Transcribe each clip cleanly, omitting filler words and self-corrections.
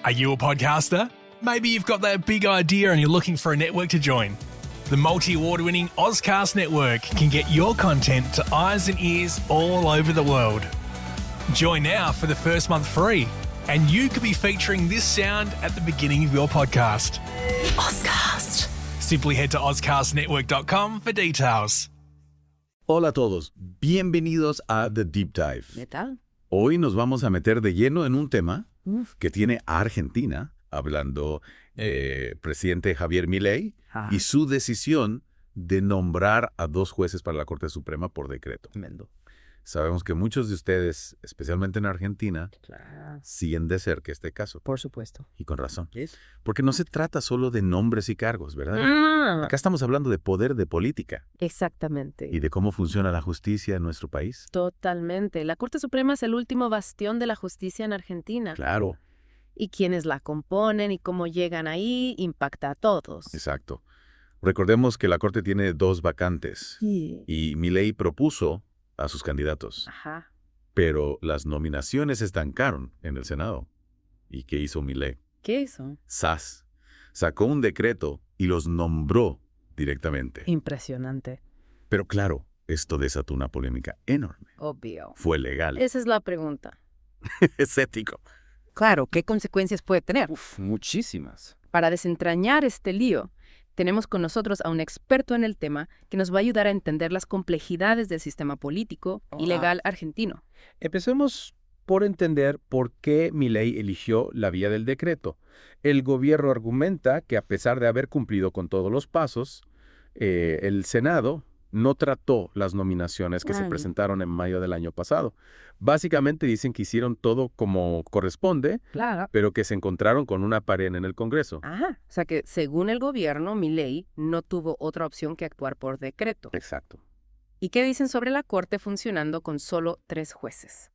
Are you a podcaster? Maybe you've got that big idea and you're looking for a network to join. The multi-award-winning Ozcast Network can get your content to eyes and ears all over the world. Join now for the first month free, and you could be featuring this sound at the beginning of your podcast. Ozcast. Simply head to ozcastnetwork.com for details. Hola a todos, bienvenidos a The Deep Dive. ¿Qué tal? Hoy nos vamos a meter de lleno en un tema que tiene a Argentina, hablando presidente Javier Milei, y su decisión de nombrar a 2 jueces para la Corte Suprema por decreto. Tremendo. Sabemos que muchos de ustedes, especialmente en Argentina, Claro. siguen de cerca este caso. Por supuesto. Y con razón. ¿Es? Porque no se trata solo de nombres y cargos, ¿verdad? Acá estamos hablando de poder de política Exactamente. y de cómo funciona la justicia en nuestro país. Totalmente. La Corte Suprema es el último bastión de la justicia en Argentina. Claro. Y quienes la componen y cómo llegan ahí impacta a todos. Exacto. Recordemos que la Corte tiene 2 vacantes Sí. y Milei propuso a sus candidatos, Ajá. pero las nominaciones se estancaron en el Senado. ¿Y qué hizo Milei? ¿Qué hizo? ¡Zas! Sacó un decreto y los nombró directamente. Impresionante. Pero claro, esto desató una polémica enorme. Obvio. Fue legal. Esa es la pregunta. Es ético. Claro, ¿qué consecuencias puede tener? Muchísimas. Para desentrañar este lío, tenemos con nosotros a un experto en el tema que nos va a ayudar a entender las complejidades del sistema político y legal argentino. Empecemos por entender por qué Milei eligió la vía del decreto. El gobierno argumenta que a pesar de haber cumplido con todos los pasos, el Senado no trató las nominaciones que se Ay. presentaron en mayo del año pasado. Básicamente dicen que hicieron todo como corresponde, Claro. pero que se encontraron con una pared en el Congreso. Ajá. O sea que, según el gobierno, Milei no tuvo otra opción que actuar por decreto. Exacto. ¿Y qué dicen sobre la Corte funcionando con solo 3 jueces?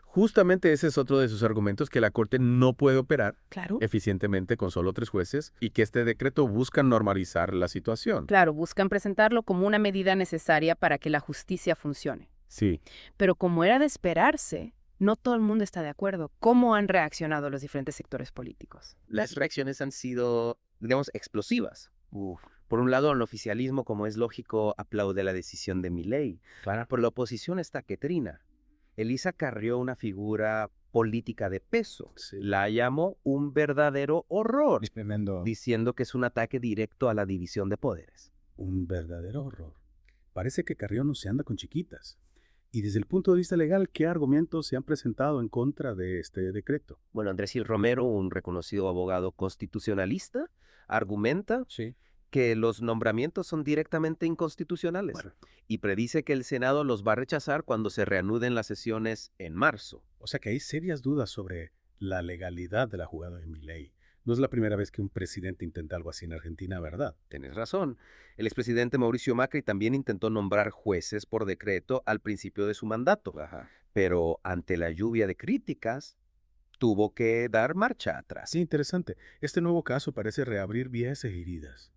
Justamente ese es otro de sus argumentos, que la Corte no puede operar Claro. eficientemente con solo 3 jueces y que este decreto busca normalizar la situación. Claro, buscan presentarlo como una medida necesaria para que la justicia funcione. Sí, Pero como era de esperarse, no todo el mundo está de acuerdo. ¿Cómo han reaccionado los diferentes sectores políticos? Las reacciones han sido, digamos, explosivas. Por un lado, el oficialismo, como es lógico, aplaude la decisión de Milei. Por la oposición está Cetrina. Elisa Carrió, una figura política de peso, la llamó un verdadero horror, Tremendo. diciendo que es un ataque directo a la división de poderes. Un verdadero horror. Parece que Carrió no se anda con chiquitas. Y desde el punto de vista legal, ¿qué argumentos se han presentado en contra de este decreto? Bueno, Andrés Gil Romero, un reconocido abogado constitucionalista, argumenta sí. que los nombramientos son directamente inconstitucionales y predice que el Senado los va a rechazar cuando se reanuden las sesiones en marzo. O sea que hay serias dudas sobre la legalidad de la jugada de Milei. No es la primera vez que un presidente intenta algo así en Argentina, ¿verdad? Tienes razón. El expresidente Mauricio Macri también intentó nombrar jueces por decreto al principio de su mandato, pero ante la lluvia de críticas, tuvo que dar marcha atrás. Sí, interesante. Este nuevo caso parece reabrir viejas heridas.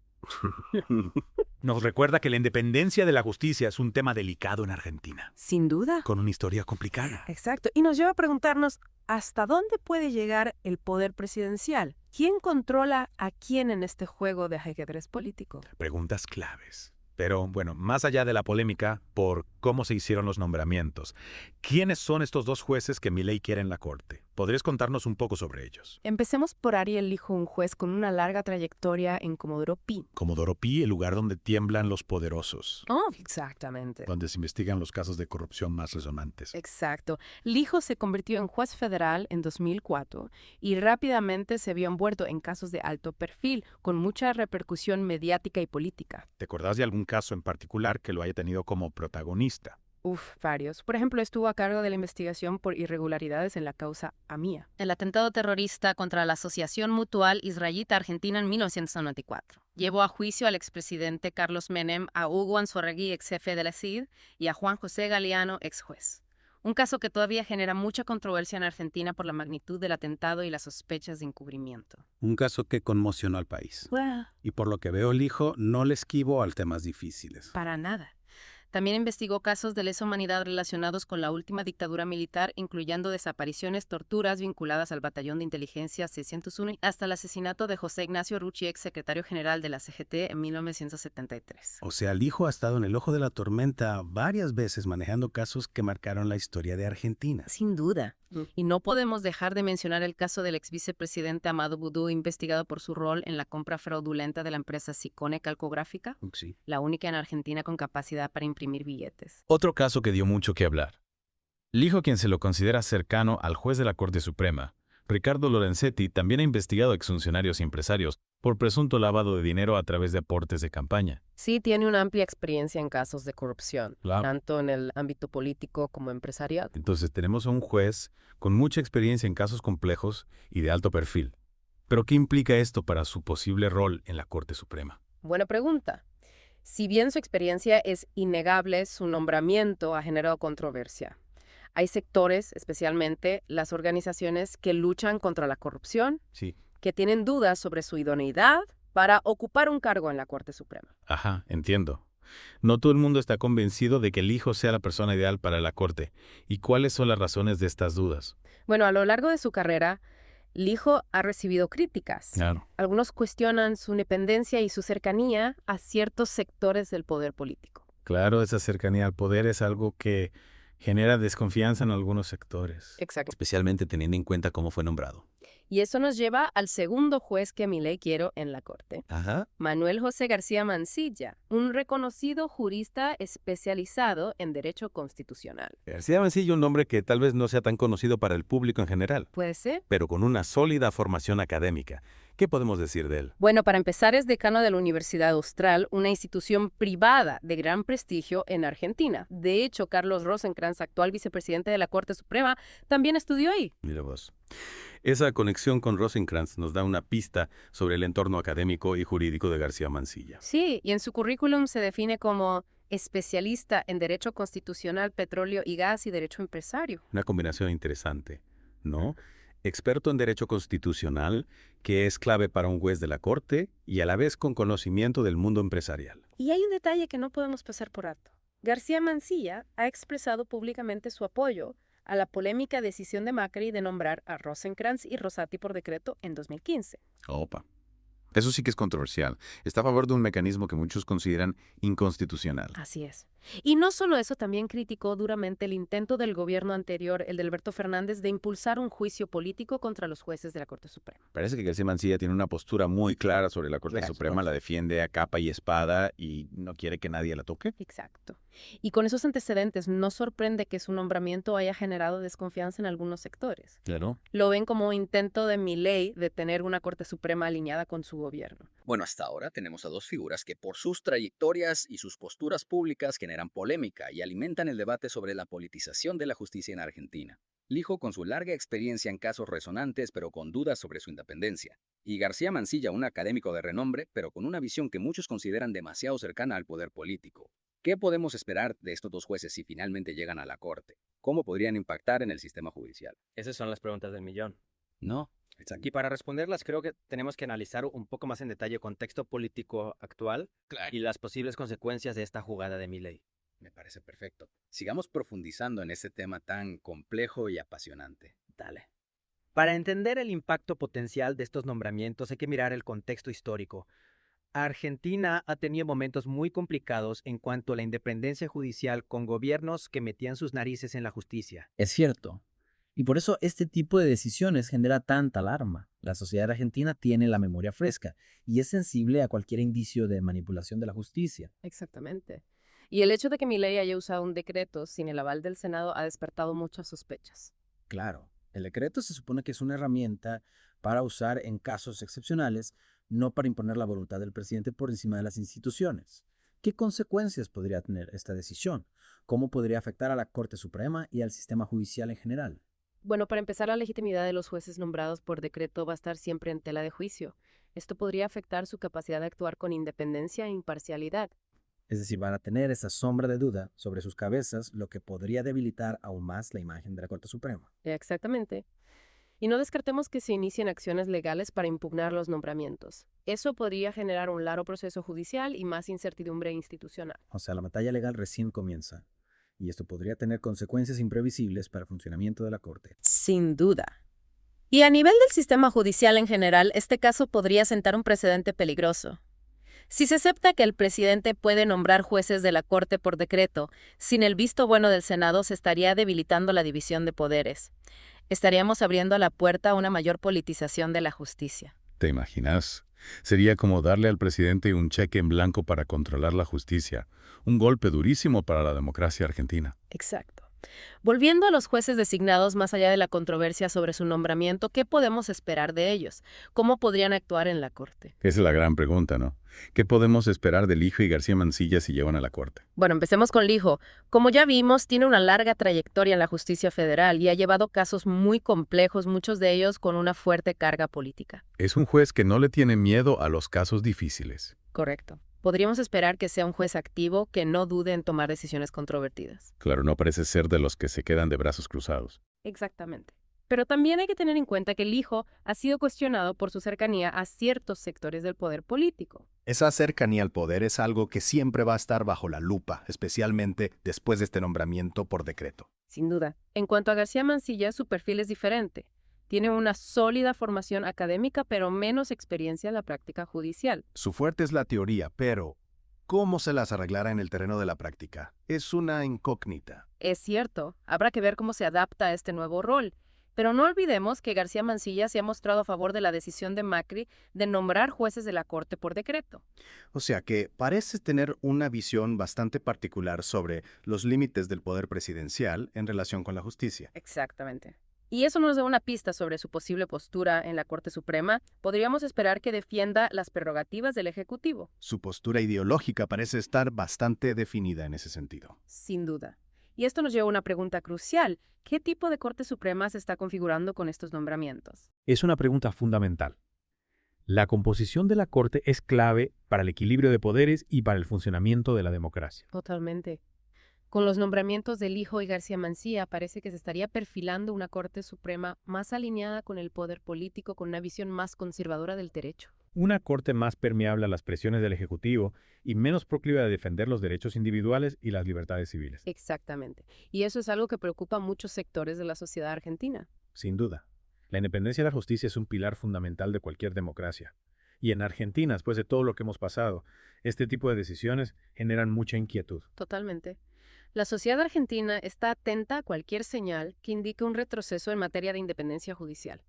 Nos recuerda que la independencia de la justicia es un tema delicado en Argentina, Sin duda. con una historia complicada. Exacto. Y nos lleva a preguntarnos, ¿hasta dónde puede llegar el poder presidencial? ¿Quién controla a quién en este juego de ajedrez político? Preguntas claves. Pero bueno, más allá de la polémica por cómo se hicieron los nombramientos, ¿quiénes son estos 2 jueces que Milei quiere en la Corte? ¿Podrías contarnos un poco sobre ellos? Empecemos por Ariel Lijo, un juez con una larga trayectoria en Comodoro Pi. Comodoro Pi, el lugar donde tiemblan los poderosos, Oh, exactamente. donde se investigan los casos de corrupción más resonantes. Exacto. Lijo se convirtió en juez federal en 2004 y rápidamente se vio envuelto en casos de alto perfil, con mucha repercusión mediática y política. ¿Te acordás de algún caso en particular que lo haya tenido como protagonista? Varios. Por ejemplo, estuvo a cargo de la investigación por irregularidades en la causa AMIA. El atentado terrorista contra la Asociación Mutual Israelita Argentina en 1994. Llevó a juicio al expresidente Carlos Menem, a Hugo Anzoátegui, ex jefe de la CID, y a Juan José Galeano, ex juez. Un caso que todavía genera mucha controversia en Argentina por la magnitud del atentado y las sospechas de encubrimiento. Un caso que conmocionó al país. Y por lo que veo, el hijo no le esquivó a temas difíciles. Para nada. También investigó casos de lesa humanidad relacionados con la última dictadura militar, incluyendo desapariciones, torturas vinculadas al Batallón de Inteligencia 601 hasta el asesinato de José Ignacio Rucci, ex secretario general de la CGT en 1973. O sea, el hijo ha estado en el ojo de la tormenta varias veces manejando casos que marcaron la historia de Argentina. Sin duda. Y no podemos dejar de mencionar el caso del ex vicepresidente Amado Boudou, investigado por su rol en la compra fraudulenta de la empresa Sicone Calcográfica, Sí. la única en Argentina con capacidad para imprimir billetes. Otro caso que dio mucho que hablar. Lijo, quien se lo considera cercano al juez de la Corte Suprema, Ricardo Lorenzetti, también ha investigado a exfuncionarios y empresarios por presunto lavado de dinero a través de aportes de campaña. Sí, tiene una amplia experiencia en casos de corrupción, Claro. tanto en el ámbito político como empresarial. Entonces tenemos a un juez con mucha experiencia en casos complejos y de alto perfil. ¿Pero qué implica esto para su posible rol en la Corte Suprema? Buena pregunta. Si bien su experiencia es innegable, su nombramiento ha generado controversia. Hay sectores, especialmente las organizaciones que luchan contra la corrupción, Sí. que tienen dudas sobre su idoneidad para ocupar un cargo en la Corte Suprema. Ajá, entiendo. No todo el mundo está convencido de que el hijo sea la persona ideal para la Corte. ¿Y cuáles son las razones de estas dudas? Bueno, a lo largo de su carrera, Lijo ha recibido críticas. Claro. Algunos cuestionan su independencia y su cercanía a ciertos sectores del poder político. Claro, esa cercanía al poder es algo que genera desconfianza en algunos sectores. Exacto. Especialmente teniendo en cuenta cómo fue nombrado. Y eso nos lleva al segundo juez que Milei quiere en la Corte, Ajá. Manuel José García Mansilla, un reconocido jurista especializado en derecho constitucional. García Mancilla, un nombre que tal vez no sea tan conocido para el público en general, ¿Puede ser? pero con una sólida formación académica. ¿Qué podemos decir de él? Bueno, para empezar, es decano de la Universidad Austral, una institución privada de gran prestigio en Argentina. De hecho, Carlos Rosenkrantz, actual vicepresidente de la Corte Suprema, también estudió ahí. Mira vos. Esa conexión con Rosenkrantz nos da una pista sobre el entorno académico y jurídico de García Mansilla. Sí, y en su currículum se define como especialista en Derecho Constitucional, Petróleo y Gas y Derecho Empresario. Una combinación interesante, ¿no? Experto en derecho constitucional, que es clave para un juez de la Corte y a la vez con conocimiento del mundo empresarial. Y hay un detalle que no podemos pasar por alto. García Mansilla ha expresado públicamente su apoyo a la polémica decisión de Macri de nombrar a Rosenkrantz y Rosati por decreto en 2015. Opa. Eso sí que es controversial. Está a favor de un mecanismo que muchos consideran inconstitucional. Así es. Y no solo eso, también criticó duramente el intento del gobierno anterior, el de Alberto Fernández, de impulsar un juicio político contra los jueces de la Corte Suprema. Parece que García Mansilla tiene una postura muy clara sobre la Corte Claro, Suprema, la defiende a capa y espada y no quiere que nadie la toque. Exacto. Y con esos antecedentes, no sorprende que su nombramiento haya generado desconfianza en algunos sectores. Claro. Lo ven como un intento de Milei de tener una Corte Suprema alineada con su gobierno. Bueno, hasta ahora tenemos a dos figuras que por sus trayectorias y sus posturas públicas generan polémica y alimentan el debate sobre la politización de la justicia en Argentina. Lijo con su larga experiencia en casos resonantes pero con dudas sobre su independencia. Y García Mansilla, un académico de renombre pero con una visión que muchos consideran demasiado cercana al poder político. ¿Qué podemos esperar de estos dos jueces si finalmente llegan a la Corte? ¿Cómo podrían impactar en el sistema judicial? Esas son las preguntas del millón. No. Y para responderlas creo que tenemos que analizar un poco más en detalle el contexto político actual y las posibles consecuencias de esta jugada de Milei. Me parece perfecto. Sigamos profundizando en este tema tan complejo y apasionante. Dale. Para entender el impacto potencial de estos nombramientos hay que mirar el contexto histórico. Argentina ha tenido momentos muy complicados en cuanto a la independencia judicial con gobiernos que metían sus narices en la justicia. Es cierto. Y por eso este tipo de decisiones genera tanta alarma. La sociedad argentina tiene la memoria fresca y es sensible a cualquier indicio de manipulación de la justicia. Exactamente. Y el hecho de que Milei haya usado un decreto sin el aval del Senado ha despertado muchas sospechas. Claro, el decreto se supone que es una herramienta para usar en casos excepcionales, no para imponer la voluntad del presidente por encima de las instituciones. ¿Qué consecuencias podría tener esta decisión? ¿Cómo podría afectar a la Corte Suprema y al sistema judicial en general? Bueno, para empezar, la legitimidad de los jueces nombrados por decreto va a estar siempre en tela de juicio. Esto podría afectar su capacidad de actuar con independencia e imparcialidad. Es decir, van a tener esa sombra de duda sobre sus cabezas, lo que podría debilitar aún más la imagen de la Corte Suprema. Exactamente. Y no descartemos que se inicien acciones legales para impugnar los nombramientos. Eso podría generar un largo proceso judicial y más incertidumbre institucional. O sea, la batalla legal recién comienza. Y esto podría tener consecuencias imprevisibles para el funcionamiento de la Corte. Sin duda. Y a nivel del sistema judicial en general, este caso podría sentar un precedente peligroso. Si se acepta que el presidente puede nombrar jueces de la Corte por decreto, sin el visto bueno del Senado se estaría debilitando la división de poderes. Estaríamos abriendo la puerta a una mayor politización de la justicia. ¿Te imaginas? Sería como darle al presidente un cheque en blanco para controlar la justicia. Un golpe durísimo para la democracia argentina. Exacto. Volviendo a los jueces designados más allá de la controversia sobre su nombramiento, ¿qué podemos esperar de ellos? ¿Cómo podrían actuar en la Corte? Esa es la gran pregunta, ¿no? ¿Qué podemos esperar de Lijo y García Mansilla si llevan a la Corte? Bueno, empecemos con Lijo. Como ya vimos, tiene una larga trayectoria en la justicia federal y ha llevado casos muy complejos, muchos de ellos con una fuerte carga política. Es un juez que no le tiene miedo a los casos difíciles. Correcto. Podríamos esperar que sea un juez activo que no dude en tomar decisiones controvertidas. Claro, no parece ser de los que se quedan de brazos cruzados. Exactamente. Pero también hay que tener en cuenta que Lijo ha sido cuestionado por su cercanía a ciertos sectores del poder político. Esa cercanía al poder es algo que siempre va a estar bajo la lupa, especialmente después de este nombramiento por decreto. Sin duda. En cuanto a García Mansilla, su perfil es diferente. Tiene una sólida formación académica, pero menos experiencia en la práctica judicial. Su fuerte es la teoría, pero ¿cómo se las arreglará en el terreno de la práctica? Es una incógnita. Es cierto, habrá que ver cómo se adapta a este nuevo rol. Pero no olvidemos que García Mansilla se ha mostrado a favor de la decisión de Macri de nombrar jueces de la Corte por decreto. O sea que parece tener una visión bastante particular sobre los límites del poder presidencial en relación con la justicia. Exactamente. Y eso nos da una pista sobre su posible postura en la Corte Suprema. Podríamos esperar que defienda las prerrogativas del Ejecutivo. Su postura ideológica parece estar bastante definida en ese sentido. Sin duda. Y esto nos lleva a una pregunta crucial. ¿Qué tipo de Corte Suprema se está configurando con estos nombramientos? Es una pregunta fundamental. La composición de la Corte es clave para el equilibrio de poderes y para el funcionamiento de la democracia. Totalmente. Con los nombramientos de Lijo y García Mansilla, parece que se estaría perfilando una Corte Suprema más alineada con el poder político, con una visión más conservadora del derecho. Una Corte más permeable a las presiones del Ejecutivo y menos proclive a defender los derechos individuales y las libertades civiles. Exactamente. Y eso es algo que preocupa a muchos sectores de la sociedad argentina. Sin duda. La independencia de la justicia es un pilar fundamental de cualquier democracia. Y en Argentina, después de todo lo que hemos pasado, este tipo de decisiones generan mucha inquietud. Totalmente. La sociedad argentina está atenta a cualquier señal que indique un retroceso en materia de independencia judicial.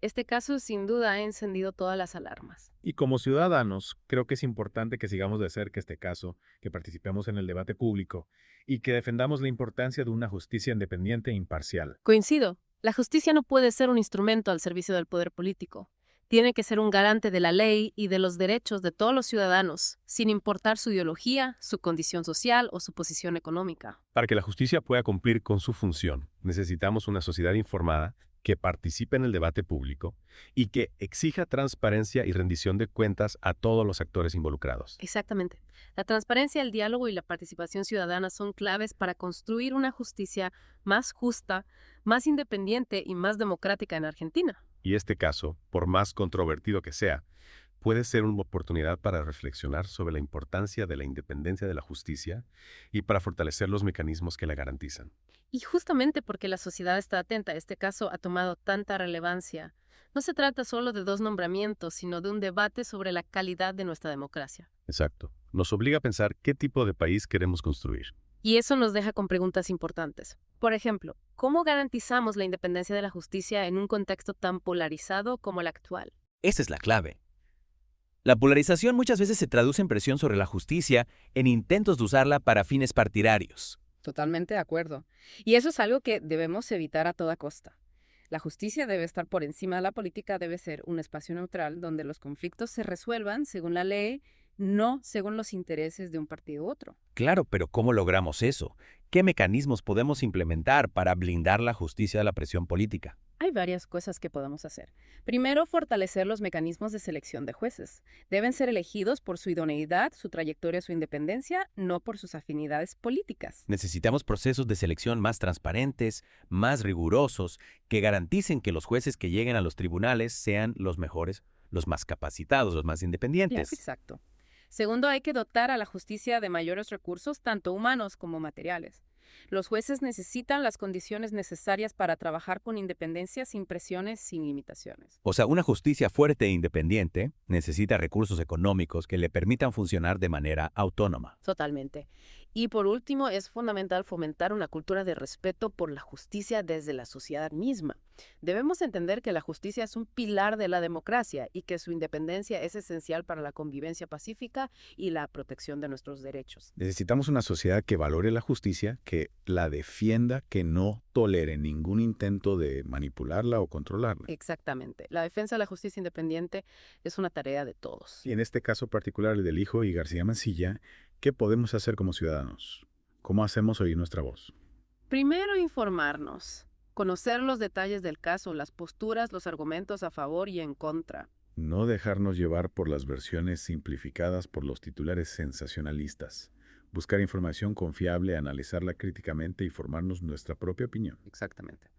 Este caso sin duda ha encendido todas las alarmas. Y como ciudadanos, creo que es importante que sigamos de cerca este caso, que participemos en el debate público y que defendamos la importancia de una justicia independiente e imparcial. Coincido. La justicia no puede ser un instrumento al servicio del poder político. Tiene que ser un garante de la ley y de los derechos de todos los ciudadanos, sin importar su ideología, su condición social o su posición económica. Para que la justicia pueda cumplir con su función, necesitamos una sociedad informada que participe en el debate público y que exija transparencia y rendición de cuentas a todos los actores involucrados. Exactamente. La transparencia, el diálogo y la participación ciudadana son claves para construir una justicia más justa, más independiente y más democrática en Argentina. Y este caso, por más controvertido que sea, puede ser una oportunidad para reflexionar sobre la importancia de la independencia de la justicia y para fortalecer los mecanismos que la garantizan. Y justamente porque la sociedad está atenta, este caso ha tomado tanta relevancia. No se trata solo de dos nombramientos, sino de un debate sobre la calidad de nuestra democracia. Exacto. Nos obliga a pensar qué tipo de país queremos construir. Y eso nos deja con preguntas importantes. Por ejemplo, ¿cómo garantizamos la independencia de la justicia en un contexto tan polarizado como el actual? Esa es la clave. La polarización muchas veces se traduce en presión sobre la justicia en intentos de usarla para fines partidarios. Totalmente de acuerdo. Y eso es algo que debemos evitar a toda costa. La justicia debe estar por encima de la política, debe ser un espacio neutral donde los conflictos se resuelvan según la ley, no según los intereses de un partido u otro. Claro, pero ¿cómo logramos eso? ¿Qué mecanismos podemos implementar para blindar la justicia de la presión política? Hay varias cosas que podemos hacer. Primero, fortalecer los mecanismos de selección de jueces. Deben ser elegidos por su idoneidad, su trayectoria, su independencia, no por sus afinidades políticas. Necesitamos procesos de selección más transparentes, más rigurosos, que garanticen que los jueces que lleguen a los tribunales sean los mejores, los más capacitados, los más independientes. Exacto. Segundo, hay que dotar a la justicia de mayores recursos, tanto humanos como materiales. Los jueces necesitan las condiciones necesarias para trabajar con independencia, sin presiones, sin limitaciones. O sea, una justicia fuerte e independiente necesita recursos económicos que le permitan funcionar de manera autónoma. Totalmente. Y por último, es fundamental fomentar una cultura de respeto por la justicia desde la sociedad misma. Debemos entender que la justicia es un pilar de la democracia y que su independencia es esencial para la convivencia pacífica y la protección de nuestros derechos. Necesitamos una sociedad que valore la justicia, que la defienda, que no tolere ningún intento de manipularla o controlarla. Exactamente. La defensa de la justicia independiente es una tarea de todos. Y en este caso particular, el del Hijo y García Mansilla, ¿qué podemos hacer como ciudadanos? ¿Cómo hacemos oír nuestra voz? Primero, informarnos. Conocer los detalles del caso, las posturas, los argumentos a favor y en contra. No dejarnos llevar por las versiones simplificadas por los titulares sensacionalistas. Buscar información confiable, analizarla críticamente y formarnos nuestra propia opinión. Exactamente.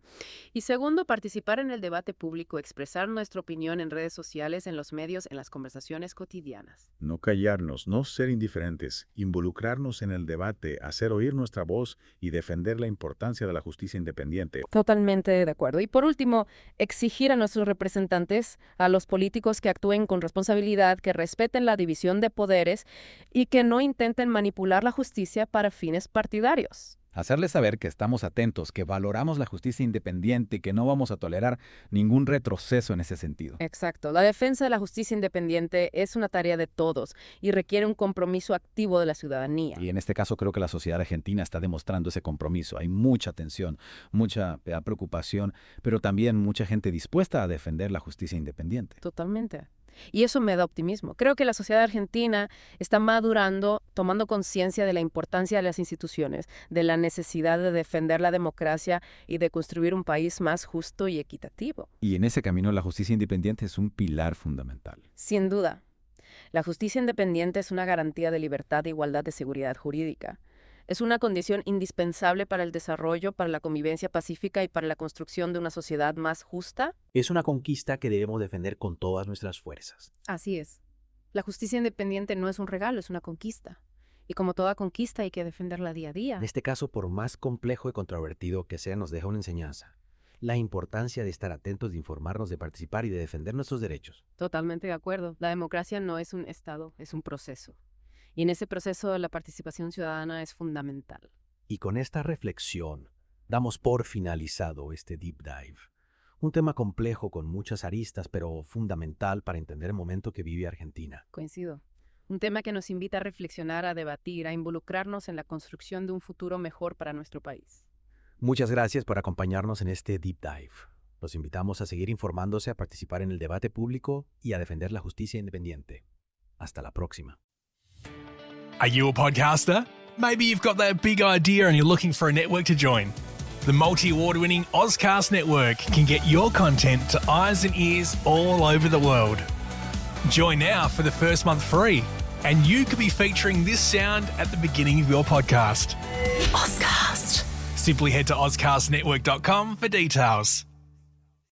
Y segundo, participar en el debate público, expresar nuestra opinión en redes sociales, en los medios, en las conversaciones cotidianas. No callarnos, no ser indiferentes, involucrarnos en el debate, hacer oír nuestra voz y defender la importancia de la justicia independiente. Totalmente de acuerdo. Y por último, exigir a nuestros representantes, a los políticos que actúen con responsabilidad, que respeten la división de poderes y que no intenten manipular la justicia para fines partidarios. Hacerles saber que estamos atentos, que valoramos la justicia independiente y que no vamos a tolerar ningún retroceso en ese sentido. Exacto. La defensa de la justicia independiente es una tarea de todos y requiere un compromiso activo de la ciudadanía. Y en este caso creo que la sociedad argentina está demostrando ese compromiso. Hay mucha tensión, mucha preocupación, pero también mucha gente dispuesta a defender la justicia independiente. Totalmente. Y eso me da optimismo. Creo que la sociedad argentina está madurando, tomando conciencia de la importancia de las instituciones, de la necesidad de defender la democracia y de construir un país más justo y equitativo. Y en ese camino la justicia independiente es un pilar fundamental. Sin duda. La justicia independiente es una garantía de libertad, de igualdad, de seguridad jurídica. Es una condición indispensable para el desarrollo, para la convivencia pacífica y para la construcción de una sociedad más justa. Es una conquista que debemos defender con todas nuestras fuerzas. Así es. La justicia independiente no es un regalo, es una conquista. Y como toda conquista hay que defenderla día a día. En este caso, por más complejo y controvertido que sea, nos deja una enseñanza. La importancia de estar atentos, de informarnos, de participar y de defender nuestros derechos. Totalmente de acuerdo. La democracia no es un estado, es un proceso. Y en ese proceso la participación ciudadana es fundamental. Y con esta reflexión, damos por finalizado este Deep Dive. Un tema complejo con muchas aristas, pero fundamental para entender el momento que vive Argentina. Coincido. Un tema que nos invita a reflexionar, a debatir, a involucrarnos en la construcción de un futuro mejor para nuestro país. Muchas gracias por acompañarnos en este Deep Dive. Los invitamos a seguir informándose, a participar en el debate público y a defender la justicia independiente. Hasta la próxima. Are you a podcaster? Maybe you've got that big idea and you're looking for a network to join. The multi-award-winning Ozcast Network can get your content to eyes and ears all over the world. Join now for the first month free, and you could be featuring this sound at the beginning of your podcast. Ozcast. Simply head to ozcastnetwork.com for details.